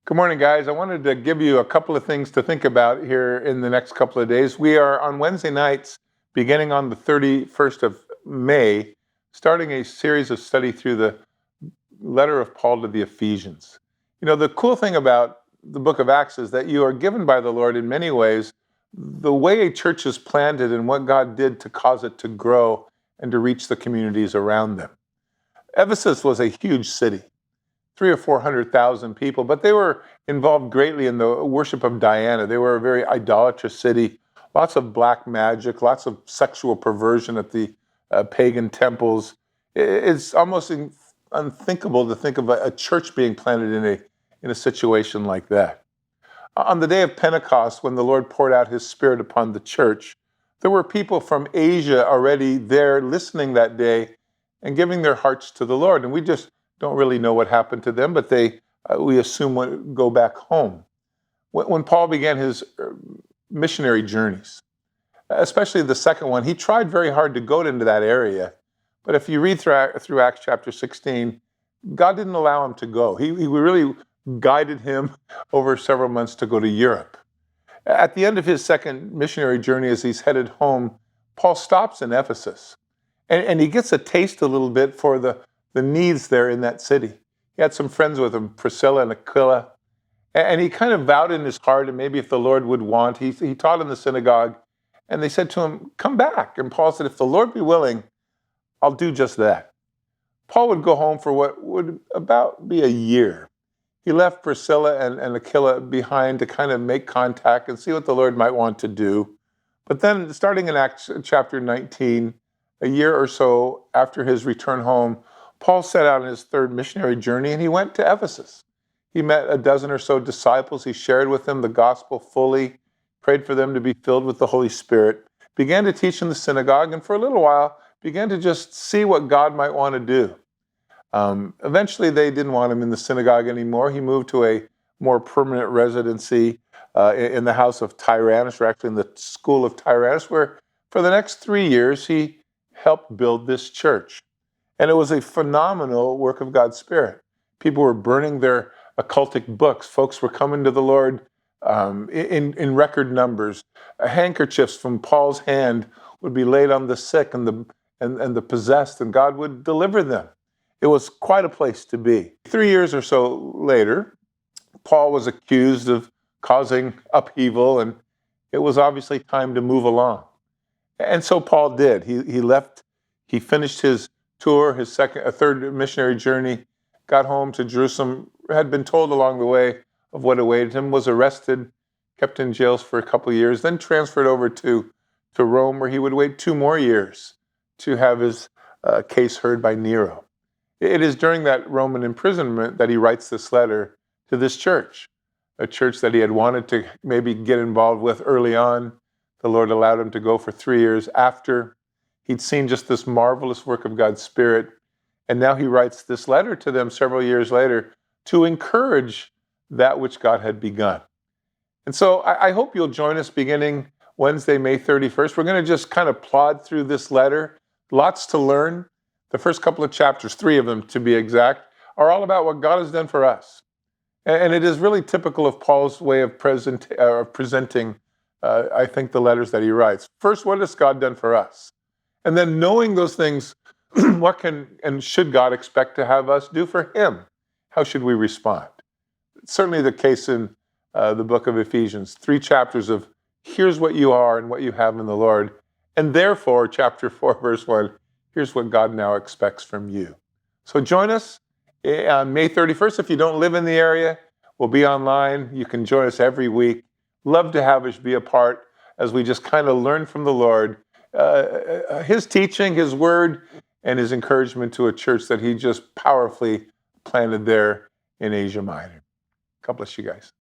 Good morning, guys. I wanted to give you a couple of things to think about here in the next couple of days. We are on Wednesday nights, beginning on the 31st of May, starting a series of study through the letter of Paul to the Ephesians. You know, the cool thing about the book of Acts is that you are given by the Lord in many ways the way a church is planted and what God did to cause it to grow and to reach the communities around them. Ephesus was a huge city. 300,000 or 400,000 people, but they were involved greatly in the worship of Diana. They were a very idolatrous city, lots of black magic, lots of sexual perversion at the pagan temples. It's almost unthinkable to think of a church being planted in a situation like that. On the day of Pentecost, when the Lord poured out his Spirit upon the church, there were people from Asia already there listening that day and giving their hearts to the Lord. And we just don't really know what happened to them, but we assume would go back home. When Paul began his missionary journeys, especially the second one, he tried very hard to go into that area. But if you read through Acts chapter 16, God didn't allow him to go. He really guided him over several months to go to Europe. At the end of his second missionary journey, as he's headed home, Paul stops in Ephesus. And he gets a taste a little bit for the needs there in that city. He had some friends with him, Priscilla and Aquila, and he kind of vowed in his heart, and maybe if the Lord would want, he taught in the synagogue, and they said to him, "Come back." And Paul said, "If the Lord be willing, I'll do just that." Paul would go home for what would about be a year. He left Priscilla and Aquila behind to kind of make contact and see what the Lord might want to do. But then, starting in Acts chapter 19, a year or so after his return home, Paul set out on his third missionary journey, and he went to Ephesus. He met a dozen or so disciples. He shared with them the gospel fully, prayed for them to be filled with the Holy Spirit, began to teach in the synagogue, and for a little while began to just see what God might want to do. Eventually, they didn't want him in the synagogue anymore. He moved to a more permanent residency in the house of Tyrannus, or actually in the school of Tyrannus, where for the next 3 years he helped build this church. And it was a phenomenal work of God's Spirit. People were burning their occultic books. Folks were coming to the Lord in record numbers. Handkerchiefs from Paul's hand would be laid on the sick and the possessed, and God would deliver them. It was quite a place to be. 3 years or so later, Paul was accused of causing upheaval, and it was obviously time to move along. And so Paul did. He left. He finished his tour, his third missionary journey, got home to Jerusalem, had been told along the way of what awaited him, was arrested, kept in jails for a couple of years, then transferred over to Rome, where he would wait 2 more years to have his case heard by Nero. It is during that Roman imprisonment that he writes this letter to this church, a church that he had wanted to maybe get involved with early on. The Lord allowed him to go for 3 years after. He'd seen just this marvelous work of God's Spirit, and now he writes this letter to them several years later to encourage that which God had begun. And so I hope you'll join us beginning Wednesday, May 31st. We're going to just kind of plod through this letter. Lots to learn. The first couple of chapters, 3 of them to be exact, are all about what God has done for us. And it is really typical of Paul's way of presenting, I think, the letters that he writes. First, what has God done for us? And then knowing those things, what can and should God expect to have us do for him? How should we respond? It's certainly the case in the book of Ephesians. 3 chapters of here's what you are and what you have in the Lord. And therefore, chapter 4, verse 1, here's what God now expects from you. So join us on May 31st. If you don't live in the area, we'll be online. You can join us every week. Love to have us be a part as we just kind of learn from the Lord his teaching, his word, and his encouragement to a church that he just powerfully planted there in Asia Minor. God bless you guys.